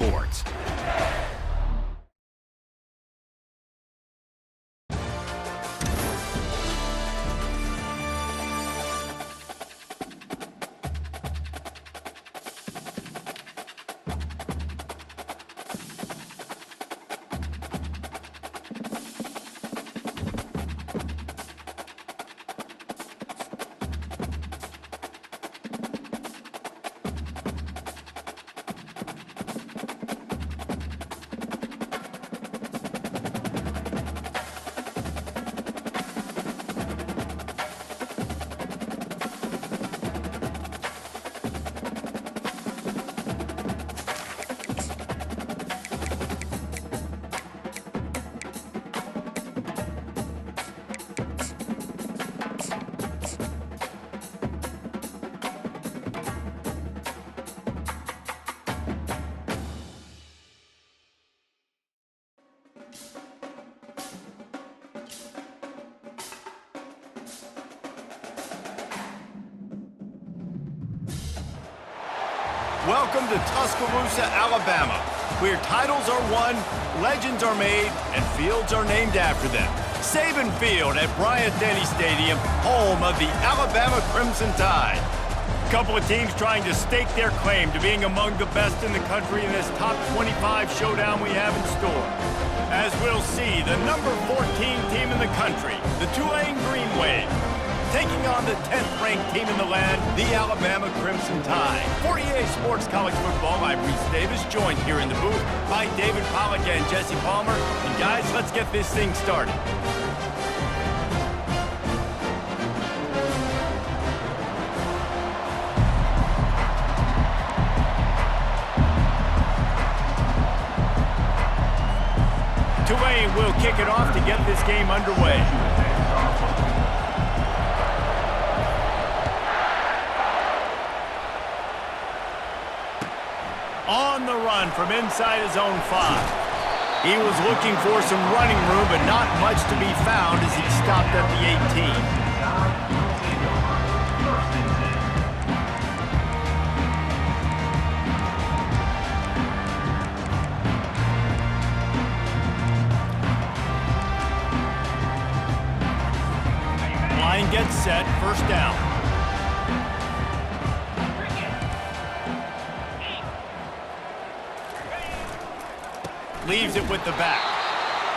sports. Welcome to Tuscaloosa, Alabama, where titles are won, legends are made, and fields are named after them. Saban Field at Bryant-Denny Stadium, home of the Alabama Crimson Tide. A couple of teams trying to stake their claim to being among the best in the country in this top 25 showdown we have in store. As we'll see, the number 14 team in the country, the Tulane Green Wave, taking on the 10th-ranked team in the land, the Alabama Crimson Tide. For EA Sports College Football, I'm Reese Davis, joined here in the booth by David Pollack and Jesse Palmer. And guys, let's get this thing started. Tulane will kick it off to get this game underway. On the run from inside his own 5. He was looking for some running room, but not much to be found as he stopped at the 18. Line gets set, first down. Leaves it with the back.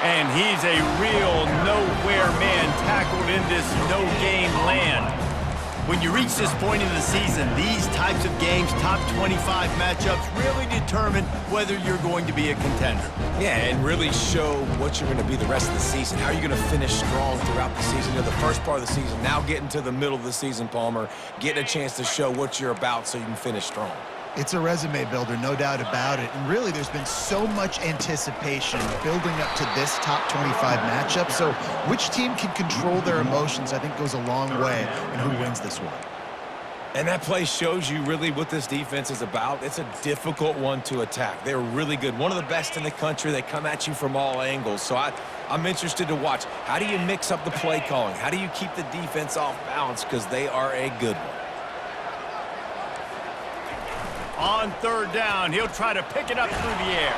And he's a real nowhere man tackled in this no-game land. When you reach this point in the season, these types of games, top 25 matchups, really determine whether you're going to be a contender. Yeah, and really show what you're going to be the rest of the season. How are you going to finish strong throughout the season? You know, the first part of the season, now getting to the middle of the season, Palmer, getting a chance to show what you're about so you can finish strong. It's a resume builder, no doubt about it. And really, there's been so much anticipation building up to this top 25 matchup. So which team can control their emotions, I think, goes a long way in who wins this one. And that play shows you really what this defense is about. It's a difficult one to attack. They're really good. One of the best in the country. They come at you from all angles. So I'm interested to watch. How do you mix up the play calling? How do you keep the defense off balance? Because they are a good one. On third down, he'll try to pick it up through the air.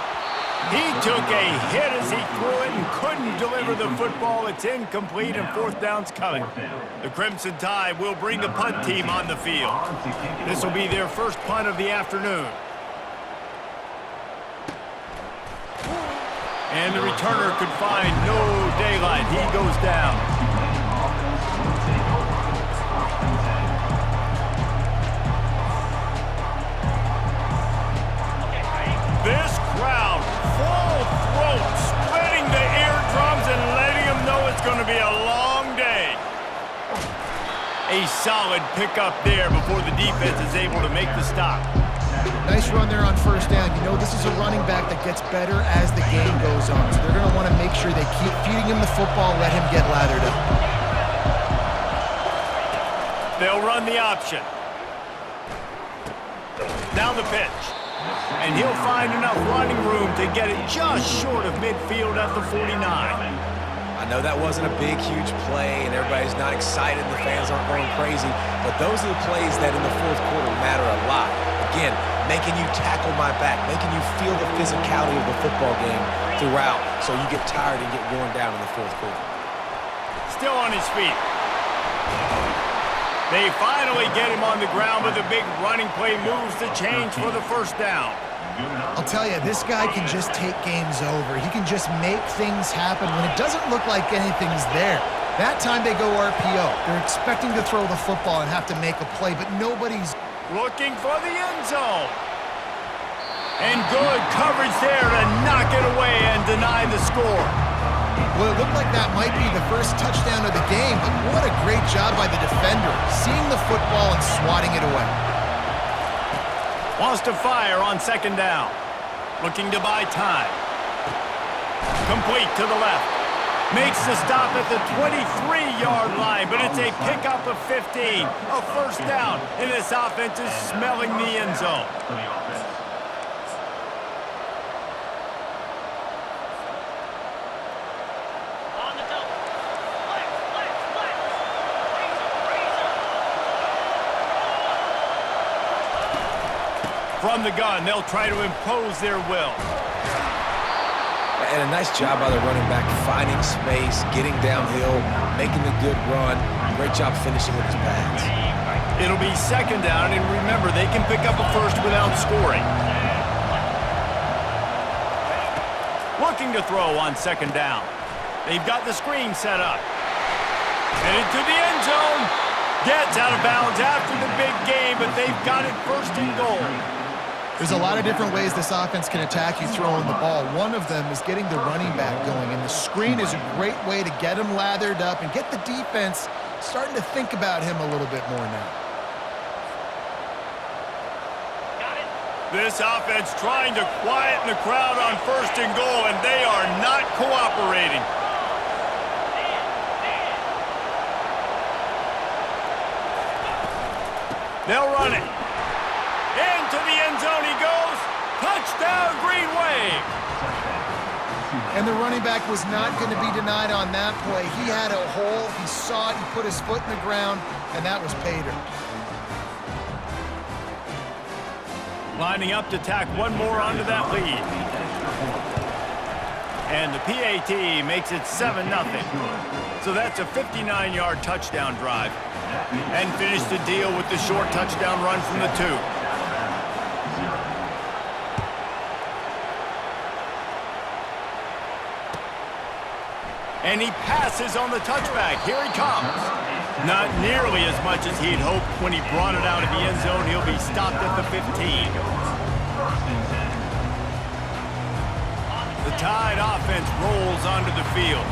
He took a hit as he threw it and couldn't deliver the football. It's incomplete, and fourth down's coming. The Crimson Tide will bring the punt team on the field. This will be their first punt of the afternoon. And the returner could find no daylight. He goes down. This crowd, full throat, splitting the eardrums and letting them know it's going to be a long day. A solid pickup there before the defense is able to make the stop. Nice run there on first down. You know, this is a running back that gets better as the game goes on. So they're going to want to make sure they keep feeding him the football, let him get lathered up. They'll run the option. Now the pitch. And he'll find enough running room to get it just short of midfield at the 49. I know that wasn't a big, huge play, and everybody's not excited. The fans aren't going crazy. But those are the plays that in the fourth quarter matter a lot. Again, making you tackle my back, making you feel the physicality of the football game throughout, so you get tired and get worn down in the fourth quarter. Still on his feet. They finally get him on the ground, but the big running play moves the chains for the first down. I'll tell you, this guy can just take games over. He can just make things happen when it doesn't look like anything's there. That time they go RPO. They're expecting to throw the football and have to make a play, but nobody's looking for the end zone. And good coverage there to knock it away and deny the score. Well, it looked like that might be the first touchdown of the game, but what a great job by the defender, seeing the football and swatting it away. Wants to fire on second down. Looking to buy time. Complete to the left. Makes the stop at the 23-yard line, but it's a pickup of 15. A first down, and this offense is smelling the end zone. From the gun, they'll try to impose their will. And a nice job by the running back, finding space, getting downhill, making a good run. Great job finishing with his pads. It'll be second down, and remember, they can pick up a first without scoring. Looking to throw on second down. They've got the screen set up. Headed to the end zone. Gets out of bounds after the big game, but they've got it first and goal. There's a lot of different ways this offense can attack you throwing the ball. One of them is getting the running back going, and the screen is a great way to get him lathered up and get the defense starting to think about him a little bit more now. This offense trying to quieten the crowd on first and goal, and they are not cooperating. They'll run it. Into the end zone he goes. Touchdown, Green Wave. And the running back was not going to be denied on that play. He had a hole. He saw it. He put his foot in the ground, and that was pay dirt. Lining up to tack one more onto that lead. And the PAT makes it 7-0. So that's a 59-yard touchdown drive. And finish the deal with the short touchdown run from the 2. And he passes on the touchback. Here he comes. Not nearly as much as he'd hoped when he brought it out of the end zone. He'll be stopped at the 15. The Tide offense rolls onto the field.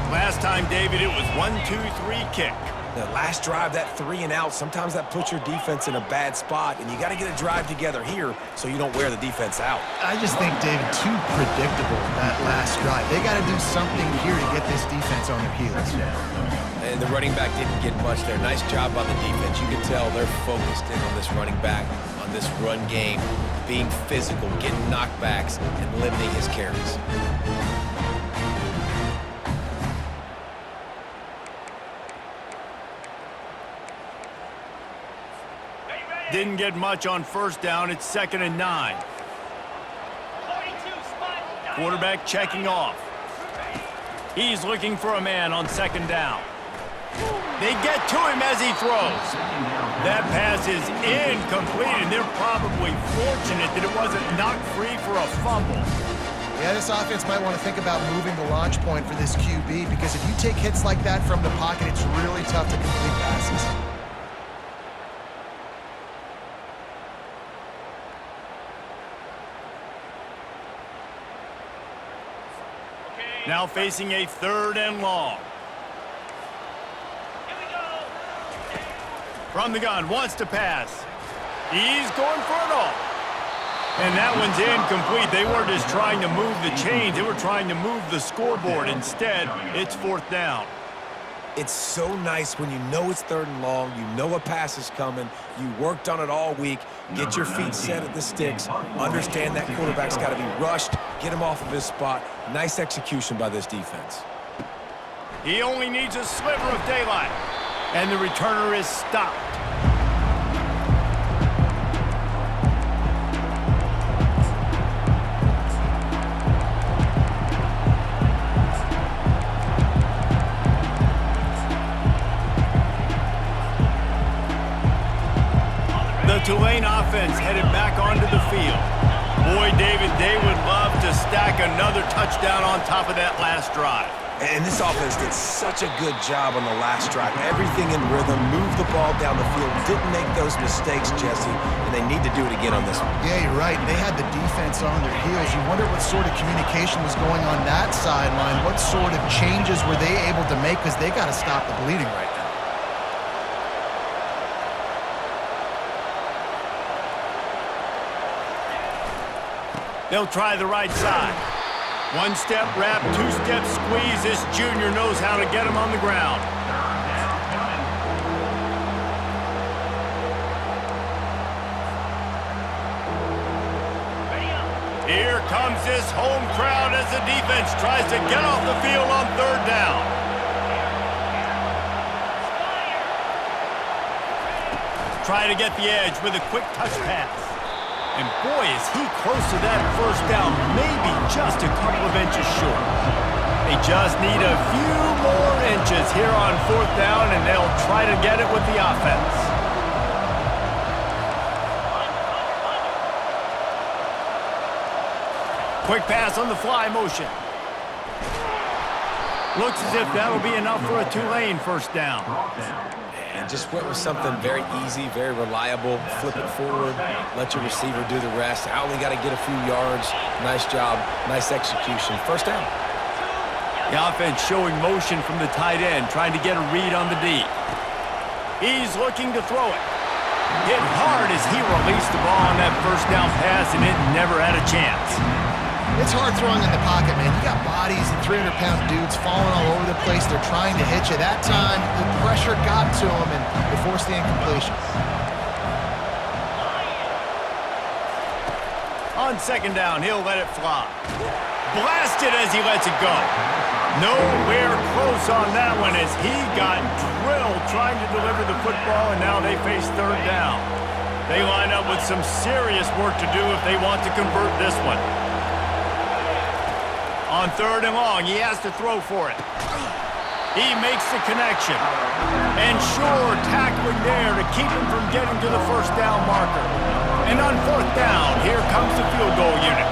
Last time, David, it was 1-2-3 kick. The last drive, that 3 and out, sometimes that puts your defense in a bad spot, and you got to get a drive together here so you don't wear the defense out. I just think, David, too predictable, that last drive. They got to do something here to get this defense on their heels. And the running back didn't get much there. Nice job by the defense. You can tell they're focused in on this running back, on this run game, being physical, getting knockbacks, and limiting his carries. Didn't get much on first down. It's 2nd and 9. Quarterback checking off. He's looking for a man on second down. They get to him as he throws. That pass is incomplete, and they're probably fortunate that it wasn't knocked free for a fumble. Yeah, this offense might want to think about moving the launch point for this QB, because if you take hits like that from the pocket, it's really tough to complete passes. Now facing a 3rd and long. From the gun, wants to pass. He's going for it all. And that one's incomplete. They weren't just trying to move the chains. They were trying to move the scoreboard. Instead, it's 4th down. It's so nice when you know it's 3rd and long, you know a pass is coming, you worked on it all week, get your feet set at the sticks, understand that quarterback's got to be rushed, get him off of his spot. Nice execution by this defense. He only needs a sliver of daylight, and the returner is stopped. The Tulane offense headed back onto the field. Boy, David, they would love to stack another touchdown on top of that last drive. And this offense did such a good job on the last drive. Everything in rhythm, moved the ball down the field, didn't make those mistakes, Jesse, and they need to do it again on this one. Yeah, you're right. They had the defense on their heels. You wonder what sort of communication was going on that sideline. What sort of changes were they able to make, because they got to stop the bleeding right now. They'll try the right side. One-step wrap, two-step squeeze. This junior knows how to get him on the ground. Here comes this home crowd as the defense tries to get off the field on third down. Try to get the edge with a quick touch pass. And boy, is he close to that first down, maybe just a couple of inches short. They just need a few more inches here on fourth down, and they'll try to get it with the offense. Quick pass on the fly motion. Looks as if that'll be enough for a Tulane first down. And just went with something very easy, very reliable. Flip it forward, let your receiver do the rest. I only got to get a few yards. Nice job, nice execution. First down. The offense showing motion from the tight end, trying to get a read on the D. He's looking to throw it. Hit hard as he released the ball on that first down pass, and it never had a chance. It's hard throwing in the pocket, man. You got bodies and 300-pound dudes falling all over the place. They're trying to hit you. That time, the pressure got to them, and they forced the incompletion. On second down, he'll let it fly. Blasted as he lets it go. Nowhere close on that one as he got drilled trying to deliver the football, and now they face third down. They line up with some serious work to do if they want to convert this one. On third and long, he has to throw for it. He makes the connection. And sure, tackling there to keep him from getting to the first down marker. And on fourth down, here comes the field goal unit.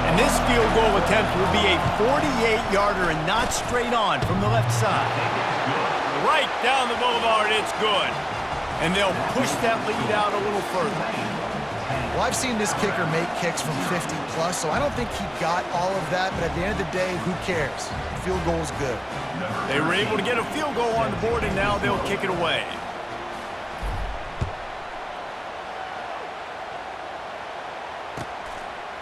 And this field goal attempt will be a 48-yarder and not straight on from the left side. Right down the boulevard, it's good. And they'll push that lead out a little further. Well, I've seen this kicker make kicks from 50-plus, so I don't think he got all of that, but at the end of the day, who cares? Field goal is good. They were able to get a field goal on the board, and now they'll kick it away.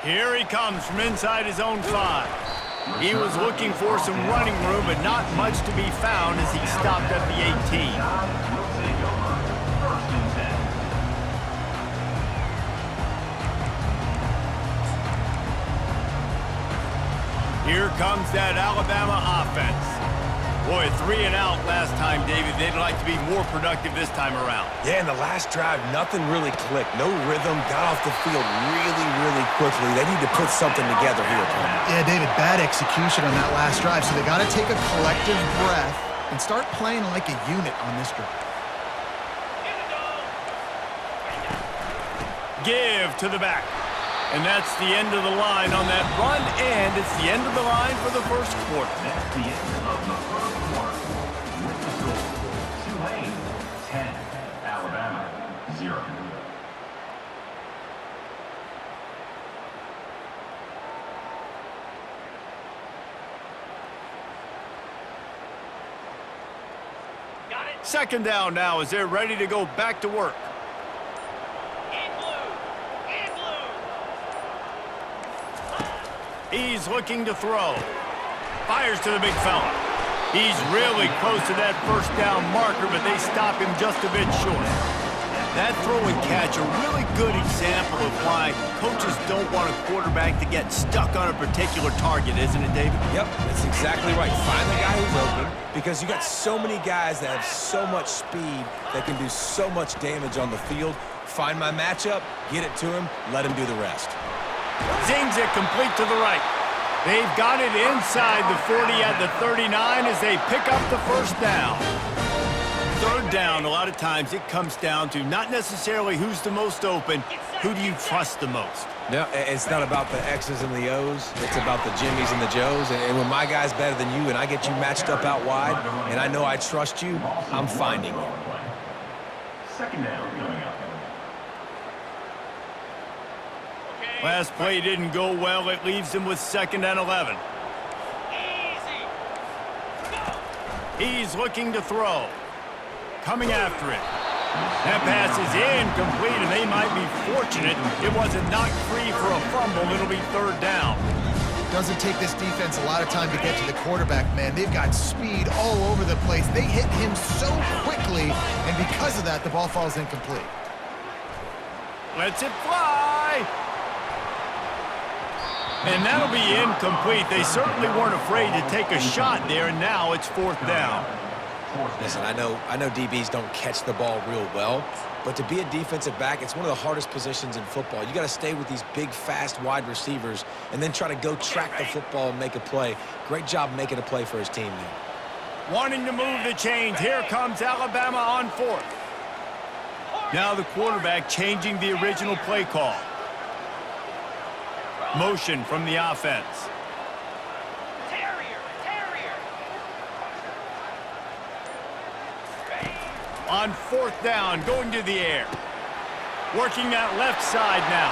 Here he comes from inside his own 5. He was looking for some running room, but not much to be found as he stopped at the 18. Here comes that Alabama offense. Boy, 3 and out last time, David. They'd like to be more productive this time around. Yeah, in the last drive, nothing really clicked. No rhythm, got off the field really, really quickly. They need to put something together here. Yeah, David, bad execution on that last drive, so they got to take a collective breath and start playing like a unit on this drive. Give to the back. And that's the end of the line on that run, and it's the end of the line for the first quarter. That's the end of the first quarter. With the score, Tulane 10, Alabama 0. Second down now as they're ready to go back to work. He's looking to throw. Fires to the big fella. He's really close to that first down marker, but they stop him just a bit short. That throw and catch, a really good example of why coaches don't want a quarterback to get stuck on a particular target, isn't it, David? Yep, that's exactly right. Find the guy who's open, because you got so many guys that have so much speed that can do so much damage on the field. Find my matchup, get it to him, let him do the rest. Zings it complete to the right. They've got it inside the 40 at the 39 as they pick up the first down. third down, a lot of times it comes down to not necessarily who's the most open, who do you trust the most? No, it's not about the X's and the O's. It's about the Jimmies and the Joes. And when my guy's better than you and I get you matched up out wide and I know I trust you, I'm finding you. Second down coming up. Last play didn't go well. It leaves him with 2nd and 11. He's looking to throw. Coming after it. That pass is incomplete, and they might be fortunate it wasn't knocked free for a fumble. It'll be 3rd down. Doesn't take this defense a lot of time to get to the quarterback, man. They've got speed all over the place. They hit him so quickly, and because of that, the ball falls incomplete. Lets it fly. And that'll be incomplete. They certainly weren't afraid to take a shot there, and now it's 4th down. Listen, I know DBs don't catch the ball real well, but to be a defensive back, it's one of the hardest positions in football. You got to stay with these big, fast, wide receivers and then try to go track the football and make a play. Great job making a play for his team there. Wanting to move the chains. Here comes Alabama on 4th. Now the quarterback changing the original play call. Motion from the offense. On 4th down, going to the air. Working that left side now.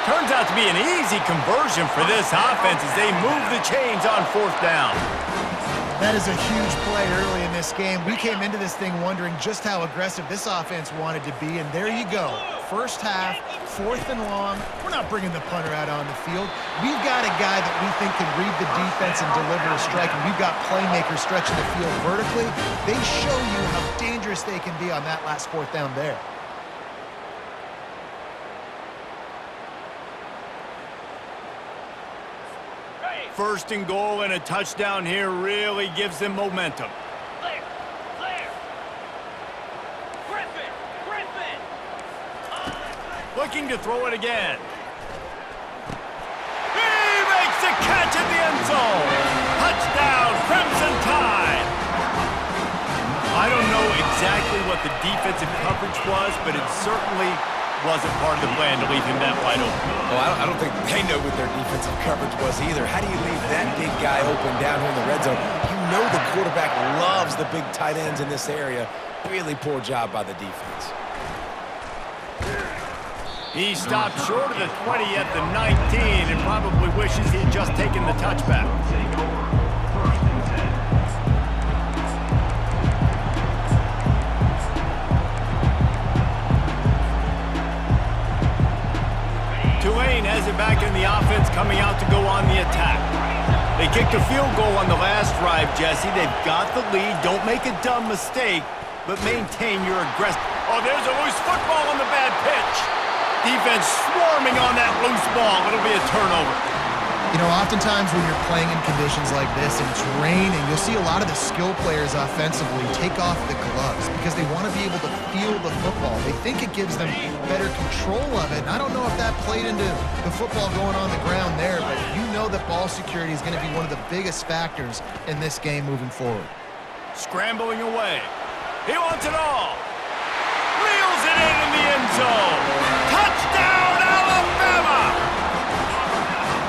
Turns out to be an easy conversion for this offense as they move the chains on 4th down. That is a huge play early in this game. We came into this thing wondering just how aggressive this offense wanted to be, and there you go. First half, 4th and long. We're not bringing the punter out on the field. We've got a guy that we think can read the defense and deliver a strike, and we've got playmakers stretching the field vertically. They show you how dangerous they can be on that last 4th down there. First and goal and a touchdown here really gives them momentum. Looking to throw it again. He makes the catch in the end zone. Touchdown, Crimson Tide. I don't know exactly what the defensive coverage was, but it certainly wasn't part of the plan to leave him that wide open. Well, I don't think they know what their defensive coverage was either. How do you leave that big guy open down here in the red zone? You know the quarterback loves the big tight ends in this area. Really poor job by the defense. He stopped short of the 20 at the 19 and probably wishes he had just taken the touchback. Tulane has it back in the offense, coming out to go on the attack. They kicked a field goal on the last drive, Jesse. They've got the lead. Don't make a dumb mistake, but maintain your aggressive. Oh, there's a loose football on the bad pitch. Defense swarming on that loose ball. It'll be a turnover. You know, oftentimes when you're playing in conditions like this and it's raining, you'll see a lot of the skill players offensively take off the gloves because they want to be able to feel the football. They think it gives them better control of it. And I don't know if that played into the football going on the ground there, but you know that ball security is going to be one of the biggest factors in this game moving forward. Scrambling away. He wants it all. Reels it in the end zone. Touchdown, Alabama!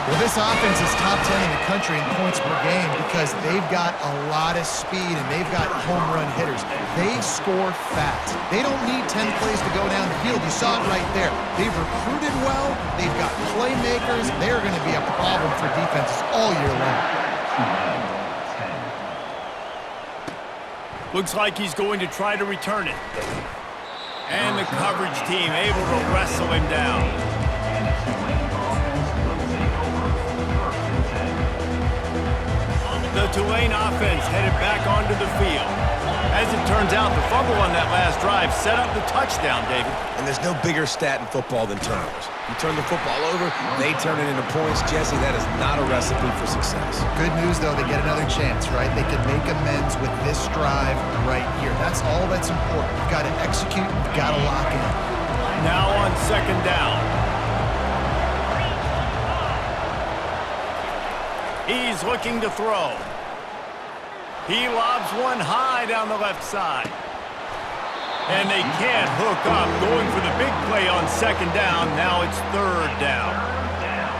Well, this offense is top 10 in the country in points per game because they've got a lot of speed and they've got home run hitters. They score fast. They don't need 10 plays to go down the field. You saw it right there. They've recruited well. They've got playmakers. They're going to be a problem for defenses all year long. Looks like he's going to try to return it. And the coverage team able to wrestle him down. The Tulane offense headed back onto the field. As it turns out, the fumble on that last drive set up the touchdown, David. And there's no bigger stat in football than turnovers. You turn the football over, they turn it into points. Jesse, that is not a recipe for success. Good news, though, they get another chance, right? They can make amends with this drive right here. That's all that's important. You've got to execute, you've got to lock in. Now on 2nd down. He's looking to throw. He lobs one high down the left side. And they can't hook up, going for the big play on second down. Now it's third down.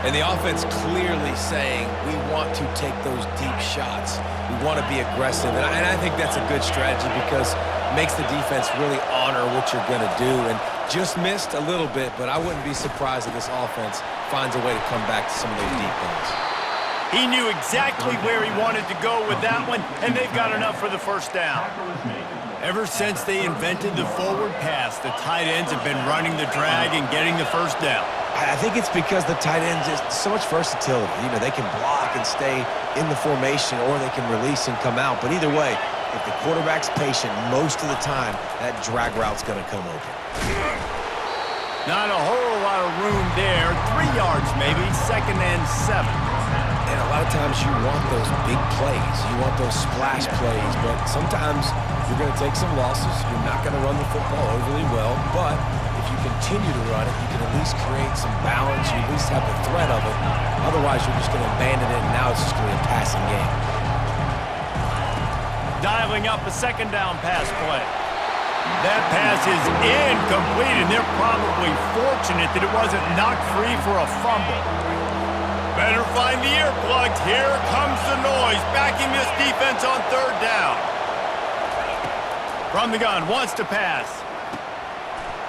And the offense clearly saying, we want to take those deep shots. We want to be aggressive. And I think that's a good strategy because it makes the defense really honor what you're going to do. And just missed a little bit, but I wouldn't be surprised if this offense finds a way to come back to some of those deep ones. He knew exactly where he wanted to go with that one, and they've got enough for the first down. Ever since they invented the forward pass, the tight ends have been running the drag and getting the first down. I think it's because the tight ends is so much versatility. You know, they can block and stay in the formation, or they can release and come out. But either way, if the quarterback's patient most of the time, that drag route's going to come open. Not a whole lot of room there. 3 yards maybe, 2nd and 7. And a lot of times you want those big plays. You want those splash plays. But sometimes you're going to take some losses. You're not going to run the football overly well. But if you continue to run it, you can at least create some balance. You at least have the threat of it. Otherwise, you're just going to abandon it, and now it's just going to be a passing game. Dialing up a 2nd down pass play. That pass is incomplete, and they're probably fortunate that it wasn't knocked free for a fumble. Better find the earplugs. Here comes the noise, backing this defense on 3rd down. From the gun, wants to pass.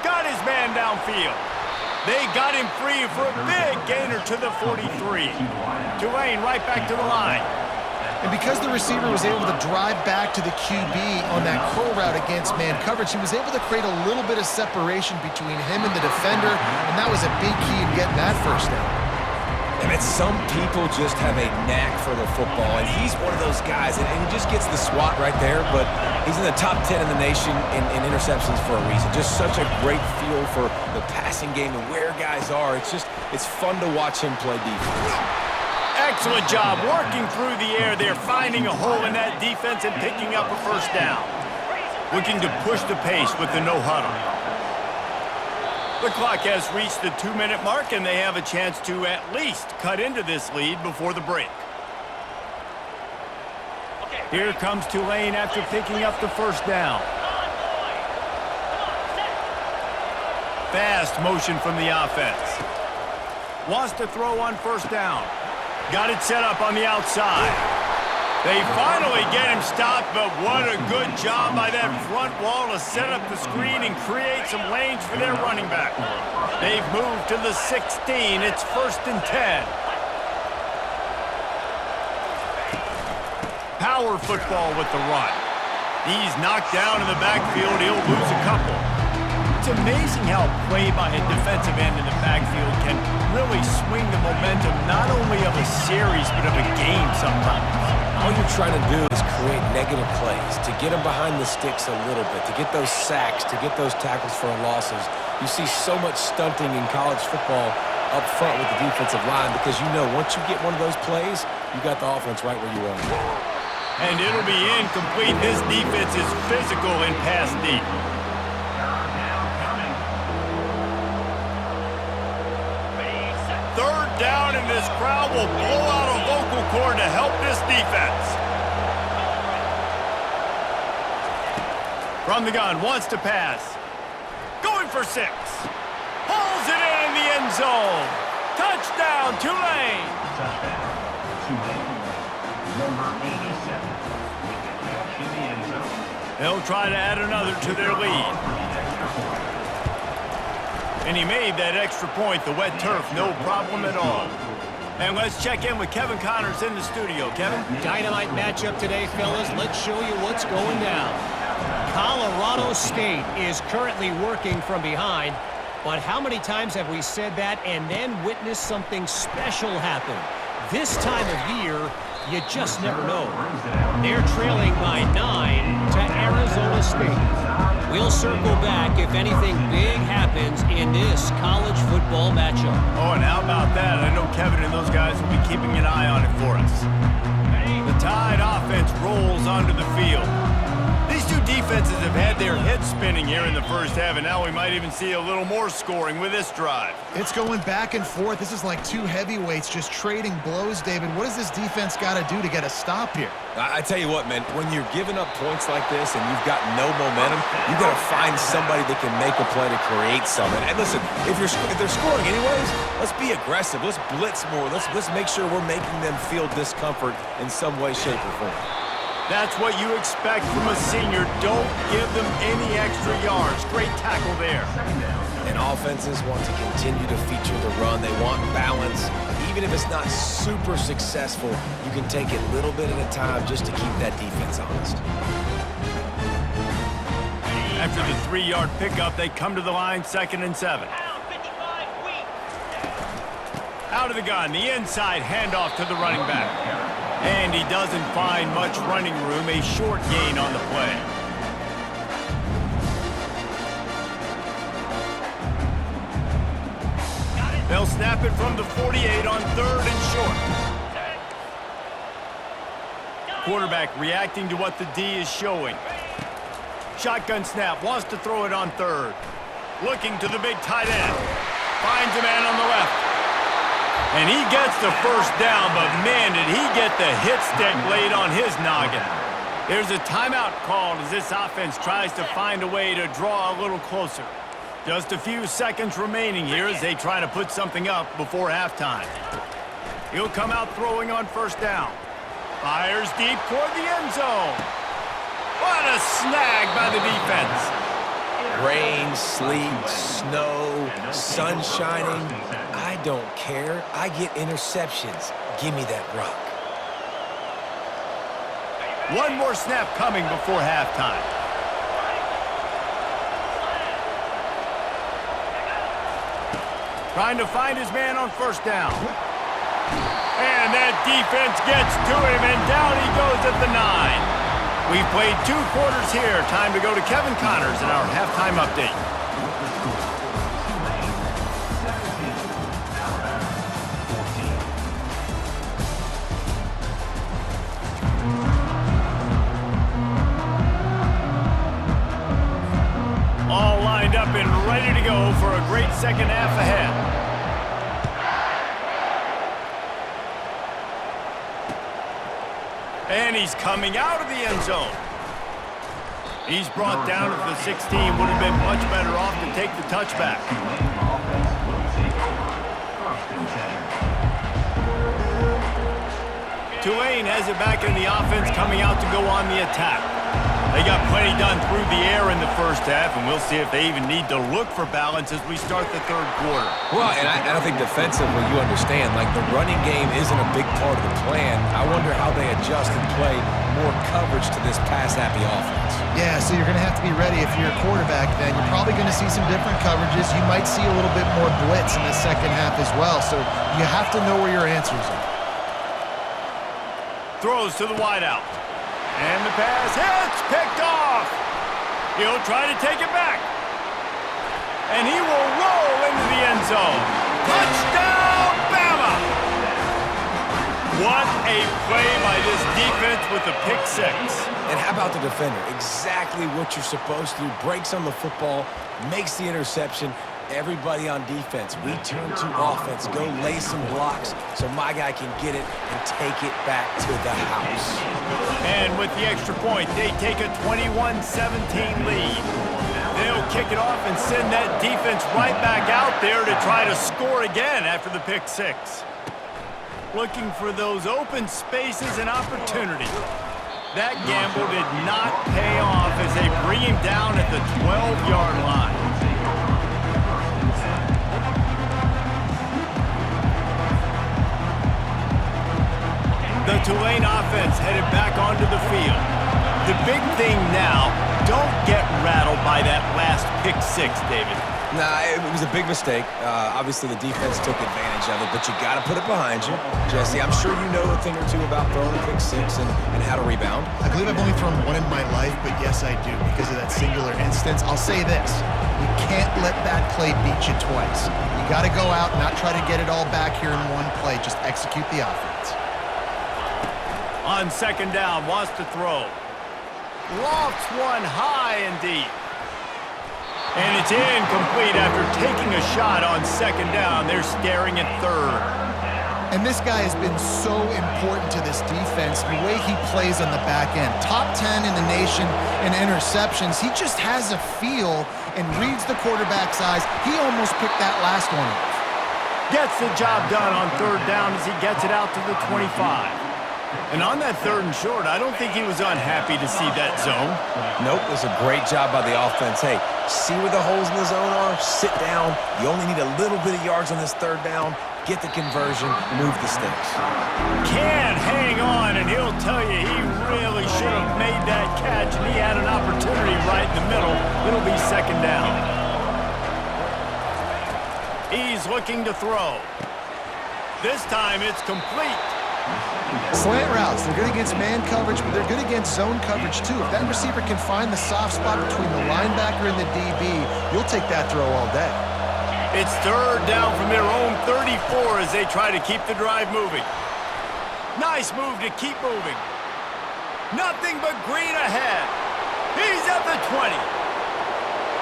Got his man downfield. They got him free for a big gainer to the 43. Tulane right back to the line. And because the receiver was able to drive back to the QB on that curl route against man coverage, he was able to create a little bit of separation between him and the defender, and that was a big key in getting that first down. And some people just have a knack for the football, and he's one of those guys, and he just gets the swat right there, but he's in the top 10 in the nation in interceptions for a reason. Just such a great feel for the passing game and where guys are. It's fun to watch him play defense. Excellent job working through the air there, finding a hole in that defense and picking up a first down. Looking to push the pace with the no huddle. The clock has reached the 2-minute mark, and they have a chance to at least cut into this lead before the break. Here comes Tulane after picking up the first down. Fast motion from the offense. Wants to throw on 1st down. Got it set up on the outside. They finally get him stopped, but what a good job by that front wall to set up the screen and create some lanes for their running back. They've moved to the 16. It's 1st and 10. Power football with the run. He's knocked down in the backfield. He'll lose a couple. It's amazing how play by a defensive end in the backfield can really swing the momentum not only of a series but of a game sometimes. All you're trying to do is create negative plays, to get them behind the sticks a little bit, to get those sacks, to get those tackles for losses. You see so much stunting in college football up front with the defensive line because you know once you get one of those plays, you got the offense right where you want it. And it'll be incomplete. This defense is physical and pass deep. Third down, and this crowd will blow out a vocal cord to help this defense. From the gun, wants to pass. Going for 6. Pulls it in the end zone. Touchdown, Tulane. Touchdown. Tulane. Number 87. With the catch in the end zone. They'll try to add another to their lead. And he made that extra point, the wet turf, no problem at all. And let's check in with Kevin Connors in the studio. Kevin? Dynamite matchup today, fellas. Let's show you what's going down. Colorado State is currently working from behind, but how many times have we said that and then witnessed something special happen? This time of year, you just never know. They're trailing by 9 to Arizona State. We'll circle back if anything big happens in this college football matchup. Oh, and how about that? I know Kevin and those guys will be keeping an eye on it for us. The Tide offense rolls onto the field. These two defenses have had their heads spinning here in the first half, and now we might even see a little more scoring with this drive. It's going back and forth. This is like two heavyweights just trading blows, David. What does this defense got to do to get a stop here? I tell you what, man, when you're giving up points like this and you've got no momentum, you got to find somebody that can make a play to create something. And listen, if they're scoring anyways, let's be aggressive. Let's blitz more. Let's make sure we're making them feel discomfort in some way, shape, or form. That's what you expect from a senior. Don't give them any extra yards. Great tackle there. And offenses want to continue to feature the run. They want balance. Even if it's not super successful, you can take it little bit at a time just to keep that defense honest. After the 3-yard pickup, they come to the line, 2nd and 7. Out of the gun, the inside handoff to the running back. And he doesn't find much running room, a short gain on the play. They'll snap it from the 48 on 3rd and short. Quarterback reacting to what the D is showing. Shotgun snap, wants to throw it on 3rd. Looking to the big tight end. Finds a man on the left. And he gets the first down, but man, did he get the hit stick laid on his noggin. There's a timeout called as this offense tries to find a way to draw a little closer. Just a few seconds remaining here as they try to put something up before halftime. He'll come out throwing on 1st down. Fires deep toward the end zone. What a snag by the defense. Rain, sleet, snow, sun shining. I don't care. I get interceptions. Give me that rock. One more snap coming before halftime. Trying to find his man on 1st down. And that defense gets to him, and down he goes at the 9. We've played 2 quarters here. Time to go to Kevin Connors in our halftime update. All lined up and ready to go for a great second half ahead. And he's coming out of the end zone. He's brought down to the 16. Would have been much better off to take the touchback. Tulane has it back in the offense, coming out to go on the attack. They got plenty done through the air in the first half, and we'll see if they even need to look for balance as we start the 3rd quarter. Well, and I think defensively, you understand, like the running game isn't a big part of the plan. I wonder how they adjust and play more coverage to this pass-happy offense. Yeah, so you're going to have to be ready if you're a quarterback then. You're probably going to see some different coverages. You might see a little bit more blitz in the second half as well, so you have to know where your answers are. Throws to the wideout. And the pass hits, picked off. He'll try to take it back. And he will roll into the end zone. Touchdown, Bama! What a play by this defense with the pick 6. And how about the defender? Exactly what you're supposed to do. Breaks on the football, makes the interception. Everybody on defense, we turn to offense. Go lay some blocks so my guy can get it and take it back to the house. And with the extra point, they take a 21-17 lead. They'll kick it off and send that defense right back out there to try to score again after the pick 6. Looking for those open spaces and opportunity. That gamble did not pay off as they bring him down at the 12-yard line. The Tulane offense headed back onto the field. The big thing now, don't get rattled by that last pick 6, David. Nah, it was a big mistake. Obviously, the defense took advantage of it, but you got to put it behind you. Jesse, I'm sure you know a thing or two about throwing a pick 6 and how to rebound. I believe I've only thrown one in my life, but yes, I do because of that singular instance. I'll say this. You can't let that play beat you twice. You got to go out and not try to get it all back here in one play. Just execute the offense. On 2nd down, wants to throw. lofts one high and deep. And it's incomplete after taking a shot on second down. They're staring at third. And this guy has been so important to this defense, the way he plays on the back end. Top 10 in the nation in interceptions. He just has a feel and reads the quarterback's eyes. He almost picked that last one off. Gets the job done on third down as he gets it out to the 25. And on that third and short, I don't think he was unhappy to see that zone. Nope, it was a great job by the offense. Hey, see where the holes in the zone are? Sit down. You only need a little bit of yards on this third down. Get the conversion, move the sticks. Can't hang on, and he'll tell you he really should have made that catch, and he had an opportunity right in the middle. It'll be second down. He's looking to throw. This time it's complete. Slant routes, they're good against man coverage, but they're good against zone coverage too. If that receiver can find the soft spot between the linebacker and the DB, you'll take that throw all day. It's third down from their own 34 as they try to keep the drive moving. Nice move to keep moving. Nothing but green ahead. He's at the 20.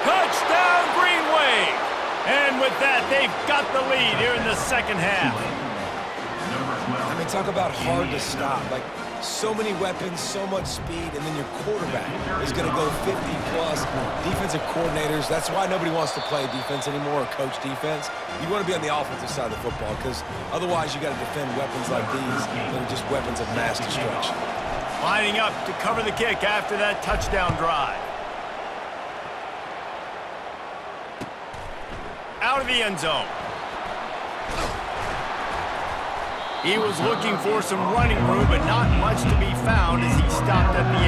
Touchdown, Green Wave. And with that, they've got the lead here in the second half. I mean, talk about hard to stop. Like, so many weapons, so much speed, and then your quarterback is going to go 50-plus. Defensive coordinators, that's why nobody wants to play defense anymore or coach defense. You want to be on the offensive side of the football because otherwise you got to defend weapons like these that are just weapons of mass destruction. Lining up to cover the kick after that touchdown drive. Out of the end zone. He was looking for some running room, but not much to be found as he stopped at the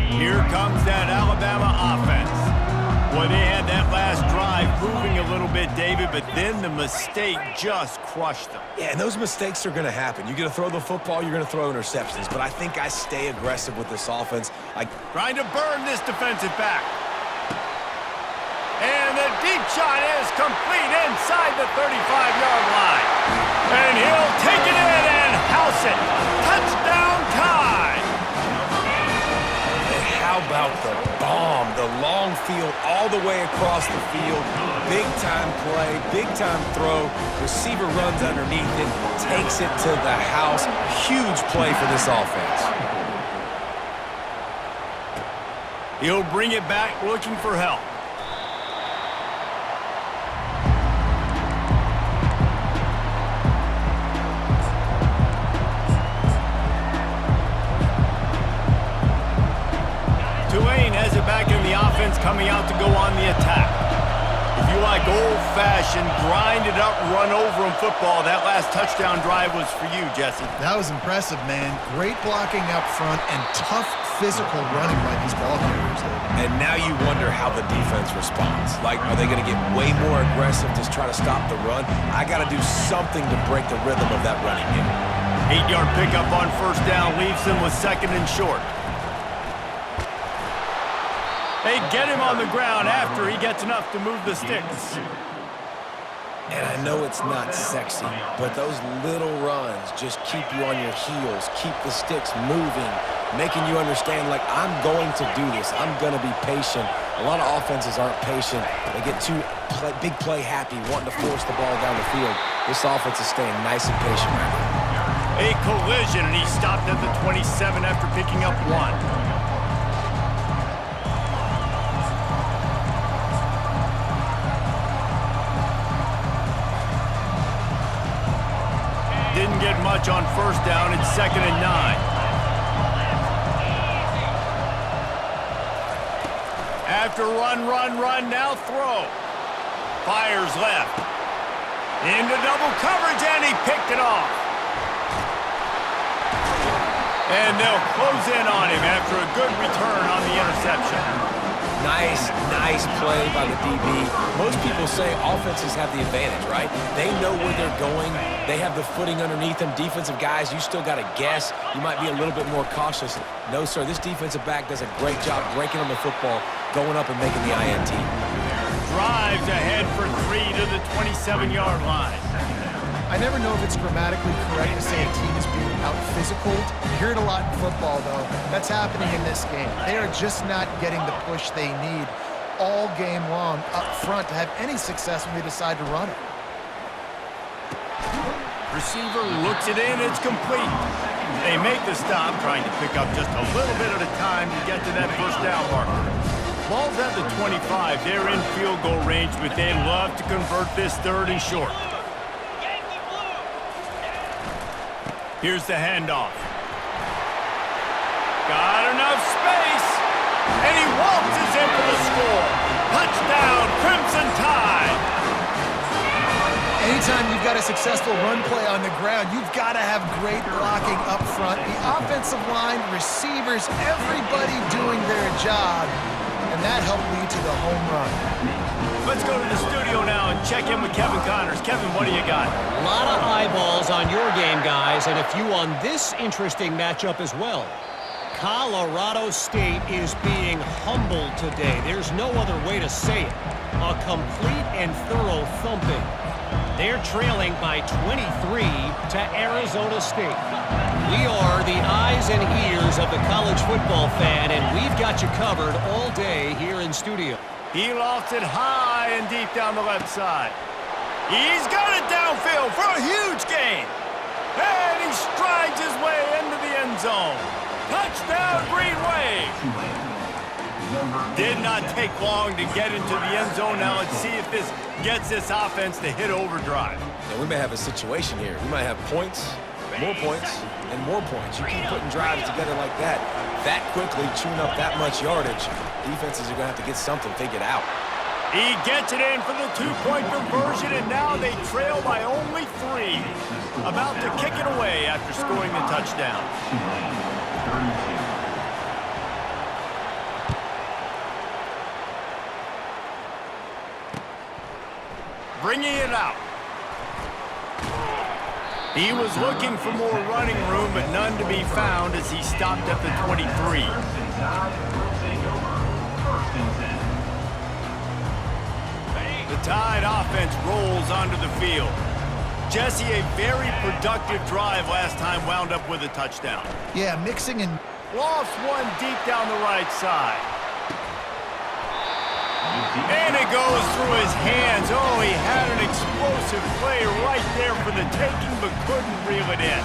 18. Here comes that Alabama offense. Well, they had that last drive moving a little bit, David, but then the mistake just crushed them. Yeah, and those mistakes are going to happen. You're going to throw the football, you're going to throw interceptions, but I think I stay aggressive with this offense. Trying to burn this defensive back. And the deep shot is complete inside the 35-yard line. And he'll take it in and house it. Touchdown tie. And how about the bomb, the long field all the way across the field. Big-time play, big-time throw. Receiver runs underneath it, takes it to the house. Huge play for this offense. He'll bring it back looking for help. Tulane has it back in the offense, coming out to go on the attack. If you like old-fashioned, grind-it-up, run-over-'em football, that last touchdown drive was for you, Jesse. That was impressive, man. Great blocking up front and tough physical running by these ball carriers. And now you wonder how the defense responds. Like, are they going to get way more aggressive to try to stop the run? I got to do something to break the rhythm of that running game. 8-yard pickup on first down leaves them with second and short. They get him on the ground after he gets enough to move the sticks. And I know it's not sexy, but those little runs just keep you on your heels, keep the sticks moving, making you understand, like, I'm going to do this. I'm going to be patient. A lot of offenses aren't patient. They get too big play happy, wanting to force the ball down the field. This offense is staying nice and patient right now. A collision, and he stopped at the 27 after picking up one. Didn't get much on first down. It's second and 9. After run, now throw. Fires left. Into double coverage, and he picked it off. And they'll close in on him after a good return on the interception. Nice play by the DB. Most people say offenses have the advantage, right? They know where they're going. They have the footing underneath them. Defensive guys, you still got to guess. You might be a little bit more cautious. No, sir, this defensive back does a great job breaking on the football, going up and making the INT. drives ahead for 3 to the 27-yard line. I never know if it's grammatically correct to say a team is being out-physicaled. You hear it a lot in football, though. That's happening in this game. They are just not getting the push they need all game long up front to have any success when they decide to run it. Receiver looks it in. It's complete. They make the stop, trying to pick up just a little bit at a time to get to that first down marker. Ball's at the 25. They're in field goal range, but they'd love to convert this third and short. Here's the handoff. Got enough space. And he waltzes in for the score. Touchdown, Crimson Tide. Anytime you've got a successful run play on the ground, you've got to have great blocking up front. The offensive line, receivers, everybody doing their job. And that helped lead to the home run. Let's go to the studio now and check in with Kevin Connors. Kevin, what do you got? A lot of eyeballs on your game, guys, and a few on this interesting matchup as well. Colorado State is being humbled today. There's no other way to say it. A complete and thorough thumping. They're trailing by 23 to Arizona State. We are the eyes and ears of the college football fan, and we've got you covered all day here in studio. He lofts it high and deep down the left side. He's got it downfield for a huge gain. And he strides his way into the end zone. Touchdown, Green Wave. Did not take long to get into the end zone. Now let's see if this gets this offense to hit overdrive. And we may have a situation here. We might have points, and more points. You keep putting drives together like that quickly, chewing up that much yardage, defenses are going to have to get something figured out. He gets it in for the two-point conversion, and now they trail by only 3. About to kick it away after scoring the touchdown. Bringing it out. He was looking for more running room, but none to be found as he stopped at the 23. The Tide offense rolls onto the field. Jesse, a very productive drive last time, wound up with a touchdown. Yeah, mixing and... Lost one deep down the right side. And it goes through his hands. Oh, he had an explosive play right there for the taking, but couldn't reel it in.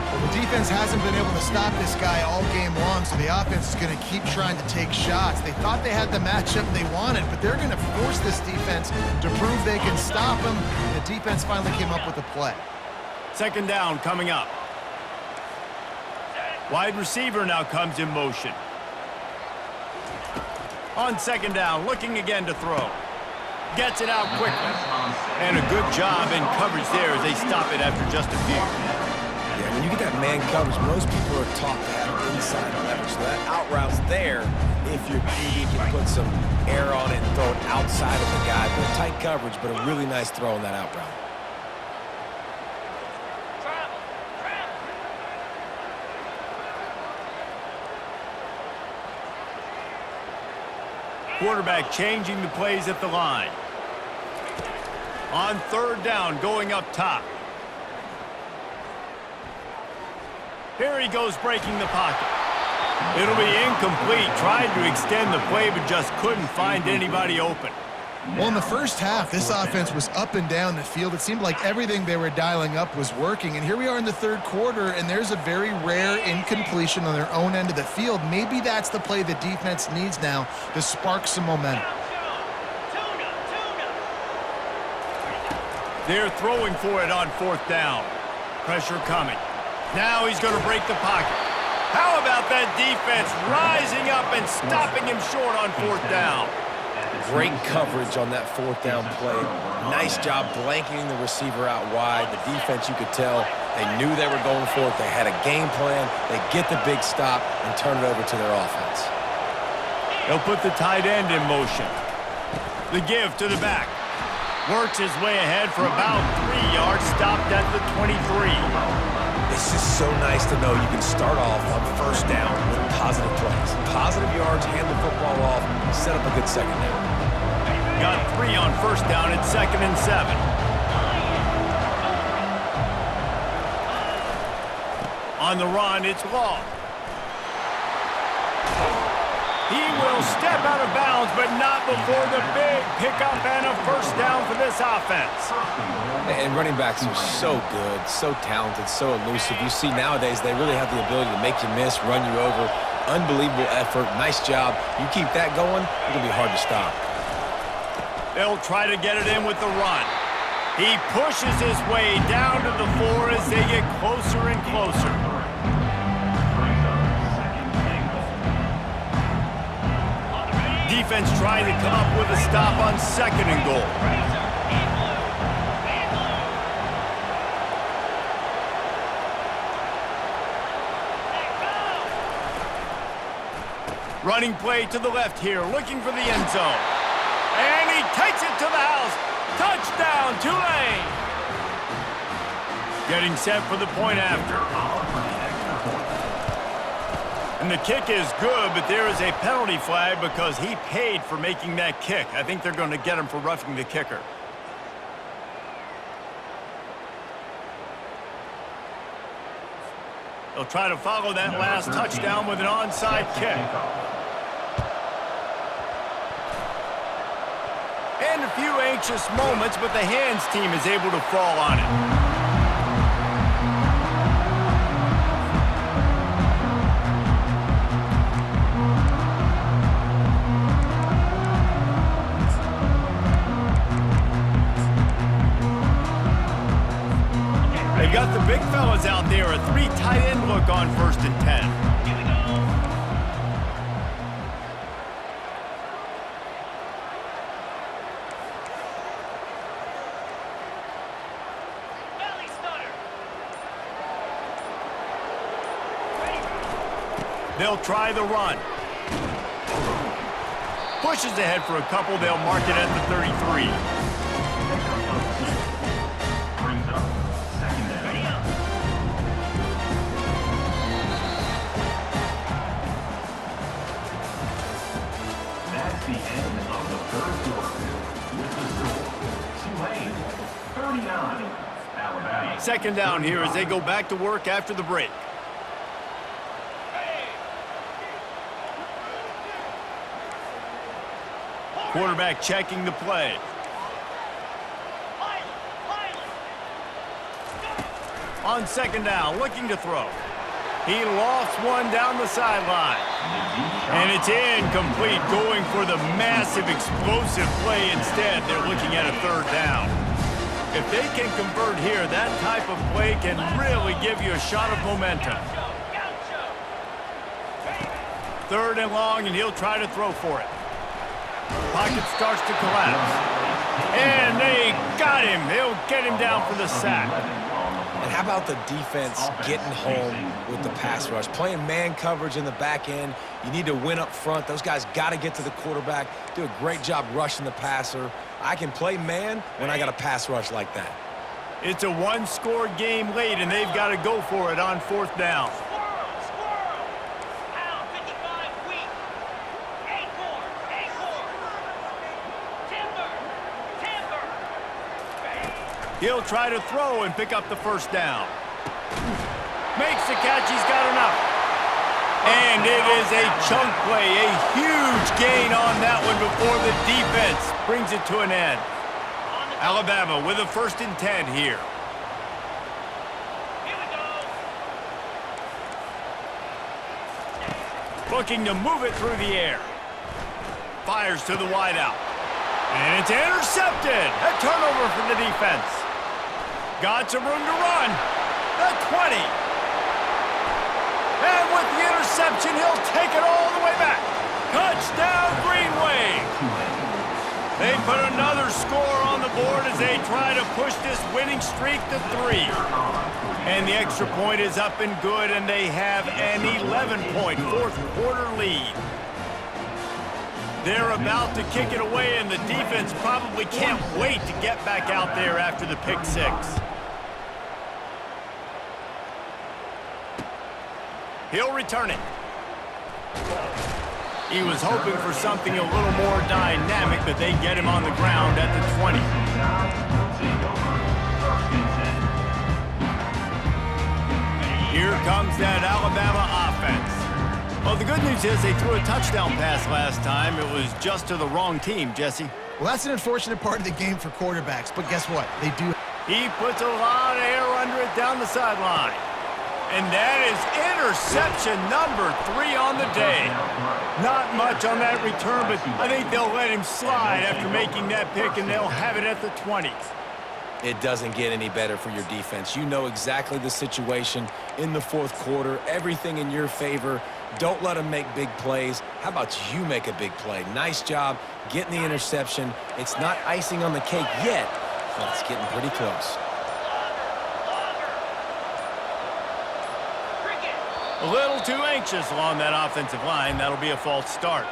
Well, the defense hasn't been able to stop this guy all game long, so the offense is going to keep trying to take shots. They thought they had the matchup they wanted, but they're going to force this defense to prove they can stop him. The defense finally came up with a play. Second down coming up. Wide receiver now comes in motion. On second down, looking again to throw. Gets it out quickly. And a good job in coverage there as they stop it after just a few. Yeah, when you get that man coverage, most people are taught to have inside leverage. So that out route's there if your QB can put some air on it and throw it outside of the guy. But tight coverage, but a really nice throw on that out route. Quarterback changing the plays at the line. On third down, going up top. Here he goes, breaking the pocket. It'll be incomplete. Tried to extend the play, but just couldn't find anybody open. Well, in the first half, this offense was up and down the field. It seemed like everything they were dialing up was working. And here we are in the third quarter, and there's a very rare incompletion on their own end of the field. Maybe that's the play the defense needs now to spark some momentum. They're throwing for it on fourth down. Pressure coming. Now he's going to break the pocket. How about that defense rising up and stopping him short on fourth down? Great coverage on that fourth down play. Nice job blanketing the receiver out wide. The defense, you could tell, they knew they were going for it. They had a game plan. They get the big stop and turn it over to their offense. They'll put the tight end in motion. The give to the back. Works his way ahead for about 3 yards. Stopped at the 23. It's just so nice to know you can start off on first down with positive plays. Positive yards, hand the football off, set up a good second down. Got 3 on first down at 2nd and 7. On the run, it's Law. He will step out of bounds, but not before the big pickup and a first down for this offense. And running backs are so good, so talented, so elusive. You see nowadays they really have the ability to make you miss, run you over. Unbelievable effort. Nice job. You keep that going, it'll be hard to stop. They'll try to get it in with the run. He pushes his way down to the 4 as they get closer and closer. Defense trying to come up with a stop on 2nd and goal. Running play to the left here, looking for the end zone. And he takes it to the house. Touchdown, Tulane! Getting set for the point after. And the kick is good, but there is a penalty flag because he paid for making that kick. I think they're going to get him for roughing the kicker. They'll try to follow that last touchdown with an onside kick. And a few anxious moments, but the hands team is able to fall on it. They've got the big fellas out there, a 3 tight end look on 1st and 10. Here we go. Belly stutter. They'll try the run. Pushes ahead for a couple. They'll mark it at the 33. That's the end of the 3rd quarter. With the score, Tulane 39, Alabama. 2nd down here as they go back to work after the break. Quarterback checking the play. On 2nd down, looking to throw. He lofts one down the sideline. And it's incomplete, going for the massive explosive play instead. They're looking at a 3rd down. If they can convert here, that type of play can really give you a shot of momentum. 3rd and long, and he'll try to throw for it. Pocket starts to collapse. And they got him. They'll get him down for the sack. And how about the defense getting home with the pass rush? Playing man coverage in the back end. You need to win up front. Those guys got to get to the quarterback. Do a great job rushing the passer. I can play man when I got a pass rush like that. It's a 1-score game late, and they've got to go for it on 4th down. He'll try to throw and pick up the 1st down. Makes the catch. He's got enough. And it is a chunk play, a huge gain on that one before the defense brings it to an end. Alabama with a 1st and 10 here. Here we go. Looking to move it through the air. Fires to the wideout. And it's intercepted. A turnover for the defense. Got some room to run. The 20. And with the interception, he'll take it all the way back. Touchdown, Green Wave. They put another score on the board as they try to push this winning streak to 3. And the extra point is up and good, and they have an 11-point 4th quarter lead. They're about to kick it away, and the defense probably can't wait to get back out there after the pick 6. He'll return it. He was hoping for something a little more dynamic, but they get him on the ground at the 20. Here comes that Alabama offense. Well, the good news is they threw a touchdown pass last time. It was just to the wrong team, Jesse. Well, that's an unfortunate part of the game for quarterbacks, but guess what? They do. He puts a lot of air under it down the sideline. And that is interception number 3 on the day. Not much on that return, but I think they'll let him slide after making that pick, and they'll have it at the 20. It doesn't get any better for your defense. You know exactly the situation in the fourth quarter, everything in your favor. Don't let them make big plays. How about you make a big play? Nice job getting the interception. It's not icing on the cake yet, but it's getting pretty close. A little too anxious along that offensive line. That'll be a false start.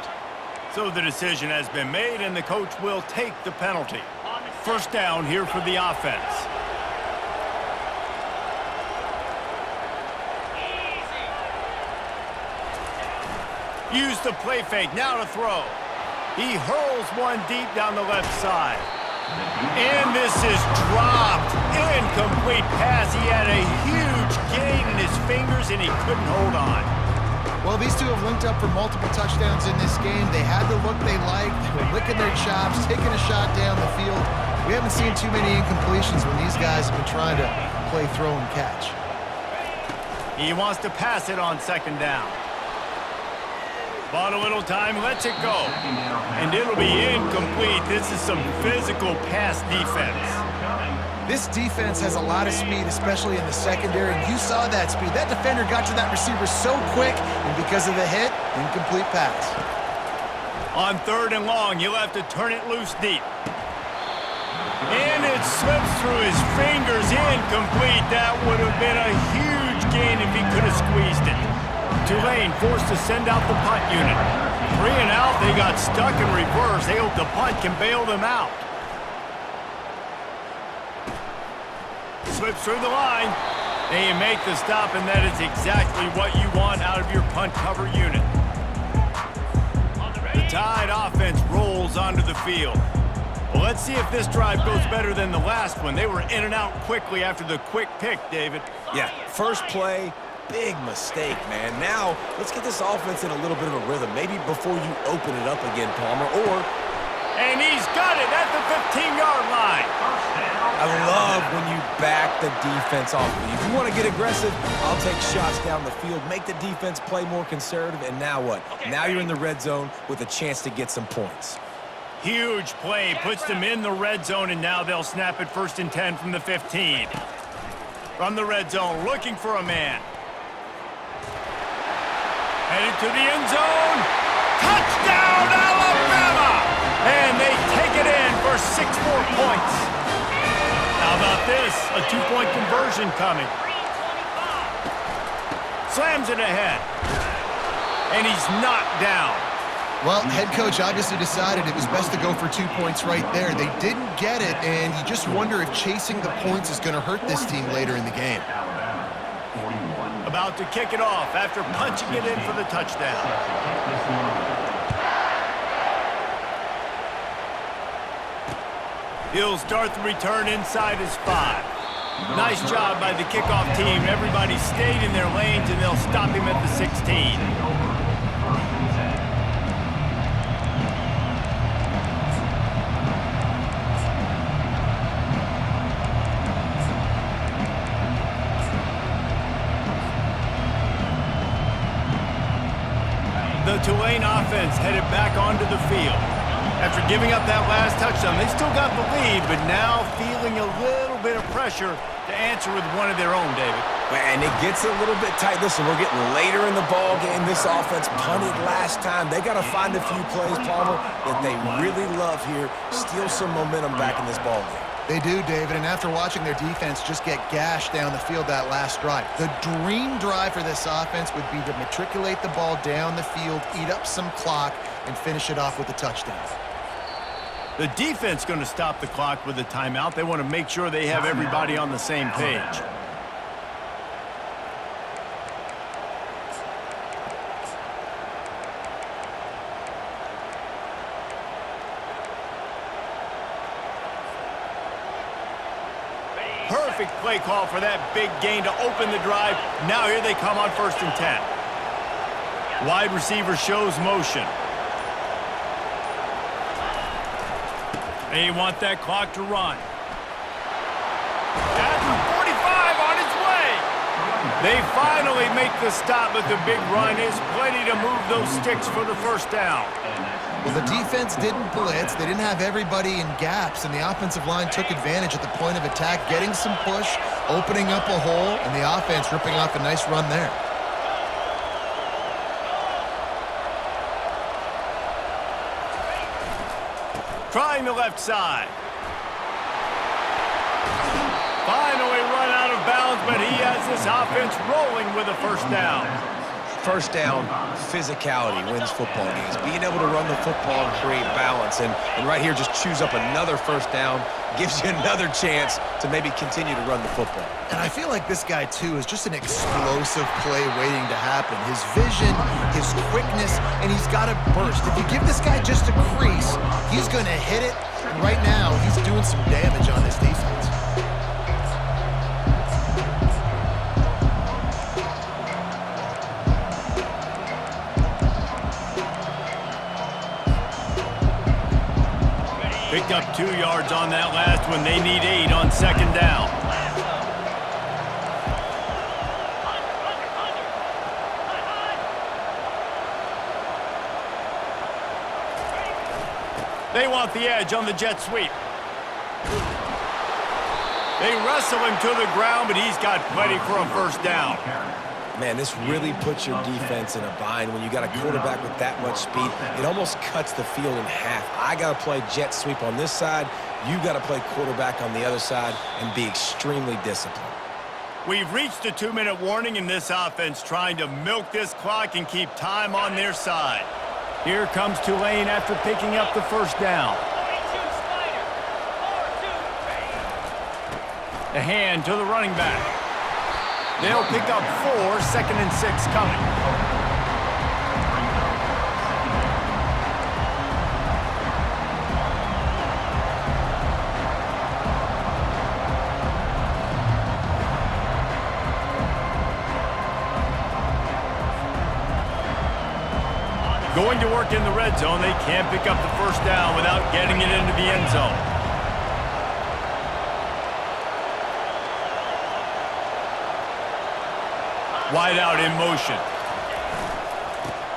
So the decision has been made, and the coach will take the penalty. First down here for the offense. Use the play fake. Now to throw. He hurls one deep down the left side. And this is dropped. Incomplete pass. He had a huge gain in his fingers, and he couldn't hold on. Well, these two have linked up for multiple touchdowns in this game. They had the look they liked. They were licking their chops, taking a shot down the field. We haven't seen too many incompletions when these guys have been trying to play throw and catch. He wants to pass it on second down. Bought a little time, lets it go. And it'll be incomplete. This is some physical pass defense. This defense has a lot of speed, especially in the secondary, and you saw that speed. That defender got to that receiver so quick, and because of the hit, incomplete pass. On third and long, you'll have to turn it loose deep. And it slips through his fingers, incomplete. That would have been a huge gain if he could have squeezed it. Tulane forced to send out the punt unit. 3 and out, they got stuck in reverse. They hope the punt can bail them out. Slips through the line. They make the stop, and that is exactly what you want out of your punt cover unit. The Tide offense rolls onto the field. Well, let's see if this drive goes better than the last one. They were in and out quickly after the quick pick, David. Yeah, first play, big mistake, man. Now, let's get this offense in a little bit of a rhythm. Maybe before you open it up again, Palmer, or... And he's got it at the 15-yard line. I love when you back the defense off. If you want to get aggressive, I'll take shots down the field, make the defense play more conservative, and now what? Now you're in the red zone with a chance to get some points. Huge play, puts them in the red zone, and now they'll snap it 1st and 10 from the 15. From the red zone, looking for a man. Headed to the end zone. Touchdown, Alabama! And they take it in for 6 more points. How about this? A 2-point conversion coming. Slams it ahead. And he's knocked down. Well, head coach obviously decided it was best to go for 2 points right there. They didn't get it, and you just wonder if chasing the points is going to hurt this team later in the game. About to kick it off after punching it in for the touchdown. He'll start the return inside his 5. Nice job by the kickoff team. Everybody stayed in their lanes, and they'll stop him at the 16. The Tulane offense headed back onto the field. After giving up that last touchdown, they still got the lead, but now feeling a little bit of pressure to answer with one of their own, David. And it gets a little bit tight. Listen, we're getting later in the ball game. This offense punted last time. They got to find a few plays, Palmer, that they really love here. Steal some momentum back in this ball game. They do, David, and after watching their defense just get gashed down the field that last drive, the dream drive for this offense would be to matriculate the ball down the field, eat up some clock, and finish it off with a touchdown. The defense going to stop the clock with a timeout. They want to make sure they have everybody on the same page. perfect play call for that big gain to open the drive. Now here they come on 1st and 10. Wide receiver shows motion. They want that clock to run. At the 45 on its way. They finally make the stop, but the big run is plenty to move those sticks for the 1st down. Well, the defense didn't blitz. They didn't have everybody in gaps, and the offensive line took advantage at the point of attack, getting some push, opening up a hole, and the offense ripping off a nice run there. Trying the left side. Finally run out of bounds, but he has this offense rolling with a 1st down. 1st down, physicality wins football games. Being able to run the football and create balance. And right here, just choose up another 1st down, gives you another chance to maybe continue to run the football. And I feel like this guy, too, is just an explosive play waiting to happen. His vision, his quickness, and he's got a burst. If you give this guy just a crease, he's going to hit it. And right now, he's doing some damage on this defense. Picked up 2 yards on that last one. They need 8 on 2nd down. They want the edge on the jet sweep. They wrestle him to the ground, but he's got plenty for a 1st down. Man, this really puts your defense in a bind when you got a quarterback with that much speed. It almost cuts the field in half. I got to play jet sweep on this side. You got to play quarterback on the other side and be extremely disciplined. We've reached a 2-minute warning in this offense, trying to milk this clock and keep time on their side. Here comes Tulane after picking up the 1st down. The hand to the running back. They'll pick up 4, 2nd and 6 coming. Going to work in the red zone. They can't pick up the 1st down without getting it into the end zone. Wide out in motion.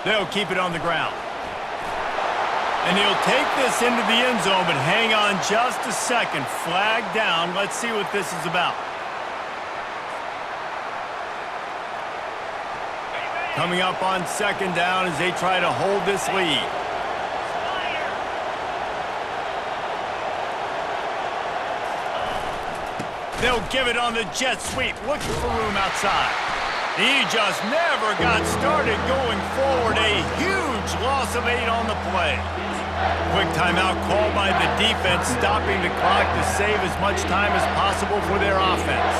They'll keep it on the ground. And he'll take this into the end zone, but hang on just a second. Flag down. Let's see what this is about. Coming up on 2nd down as they try to hold this lead. They'll give it on the jet sweep, looking for room outside. He just never got started going forward. A huge loss of 8 on the play. Quick timeout called by the defense, stopping the clock to save as much time as possible for their offense.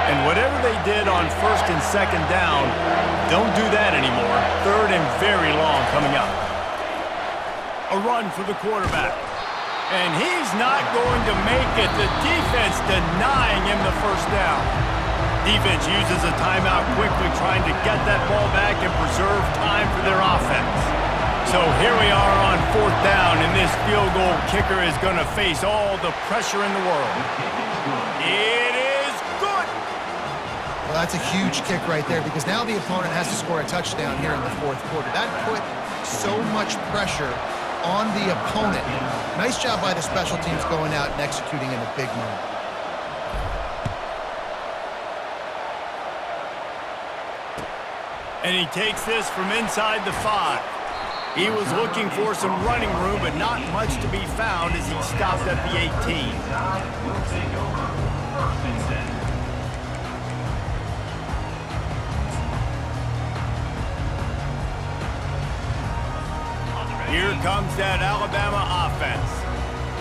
And whatever they did on 1st and 2nd down, don't do that anymore. 3rd and very long coming up. A run for the quarterback. And he's not going to make it. The defense denying him the 1st down. Defense uses a timeout quickly, trying to get that ball back and preserve time for their offense. So here we are on 4th down, and this field goal kicker is going to face all the pressure in the world. It is good! Well, that's a huge kick right there, because now the opponent has to score a touchdown here in the 4th quarter. That put so much pressure on the opponent. Nice job by the special teams going out and executing in a big moment. And he takes this from inside the 5. He was looking for some running room, but not much to be found as he stopped at the 18. Will take over 1st and 10. Here comes that Alabama offense.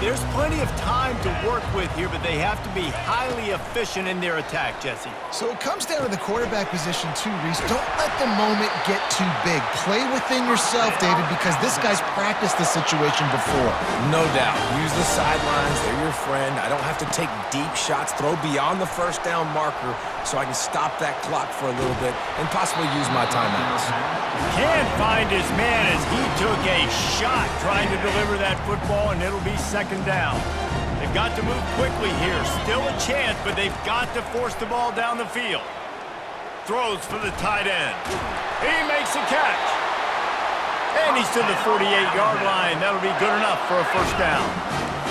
There's plenty of time to work with here, but they have to be highly efficient in their attack, Jesse. So it comes down to the quarterback position too, Reese. Don't let the moment get too big. Play within yourself, David, because this guy's practiced the situation before. No doubt. Use the sidelines. They're your friend. I don't have to take deep shots, throw beyond the first down marker so I can stop that clock for a little bit and possibly use my timeouts. Can't find his man as he took a shot trying to deliver that football, and it'll be second down. They've got to move quickly here. Still a chance, but they've got to force the ball down the field. Throws for the tight end. He makes a catch. And he's to the 48-yard line. That'll be good enough for a first down.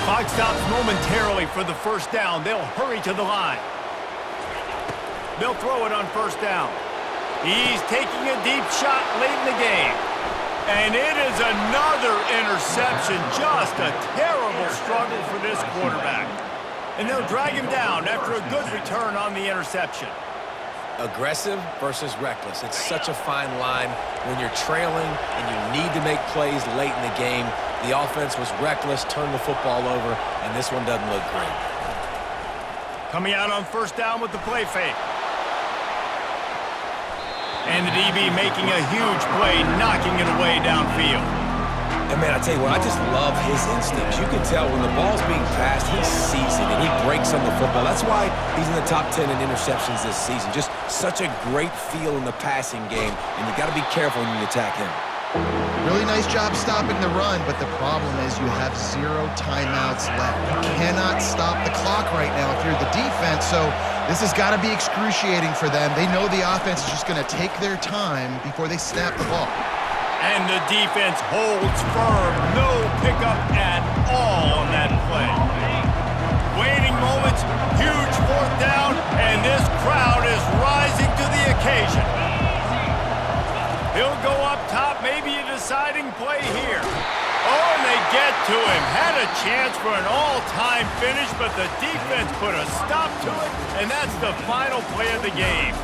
Clock stops momentarily for the first down. They'll hurry to the line. They'll throw it on first down. He's taking a deep shot late in the game. And it is another interception. Just a terrible struggle for this quarterback. And they'll drag him down after a good return on the interception. Aggressive versus reckless. It's such a fine line when you're trailing and you need to make plays late in the game. The offense was reckless, turned the football over, and this one doesn't look great. Coming out on first down with the play fake. And the DB making a huge play, knocking it away downfield. And man, I tell you what, I just love his instincts. You can tell when the ball's being passed, he sees it and he breaks on the football. That's why he's in the top 10 in interceptions this season. Just such a great feel in the passing game, and you got to be careful when you attack him. Really nice job stopping the run, but the problem is you have 0 timeouts left. You cannot stop the clock right now if you're the defense, so this has got to be excruciating for them. They know the offense is just going to take their time before they snap the ball. And the defense holds firm. No pickup at all on that play. Waiting moments, huge fourth down, and this crowd is rising to the occasion. He'll go up top, maybe a deciding play here. Oh, and they get to him. Had a chance for an all-time finish, but the defense put a stop to it, and that's the final play of the game.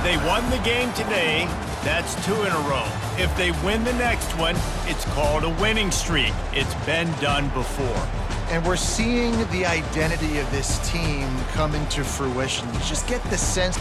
They won the game today. That's 2 in a row. If they win the next one, it's called a winning streak. It's been done before. And we're seeing the identity of this team come into fruition. You just get the sense